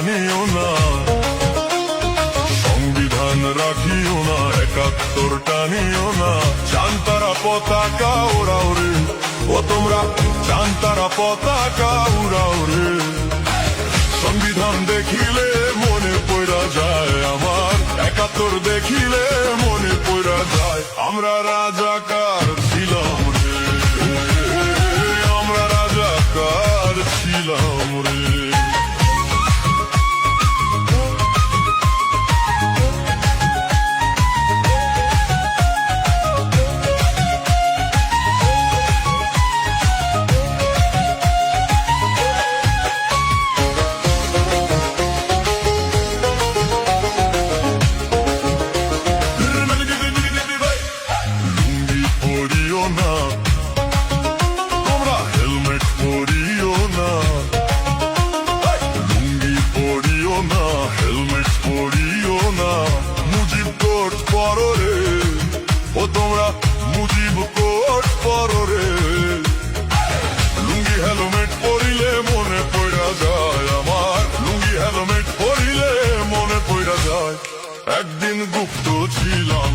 টানিও না, সংবিধান রাখিও না, ৭১ টানিও না। চান তারা পতাকা ওরাও রে, ও তোমরা চান তারা পতাকা উড়াও রে। সংবিধান দেখিলে মনে পড়া যায় আমার, ৭১ দেখিলে মনে পড়া যায়। আমরা রাজাকার ছিলাম রে, আমরা রাজাকার ছিলাম রে। তোমরা হেলমেট পরিও না, লুঙ্গি পরিও না, হেলমেট পরিও না। মুজিব কোট পরো রে, ও তোমরা মুজিব কোট পরো রে। লুঙ্গি হেলমেট পরিলে মনে পড়া যায় আমার, লুঙ্গি হেলমেট পরিলে মনে পড়া যায়। একদিন গুপ্ত ছিলাম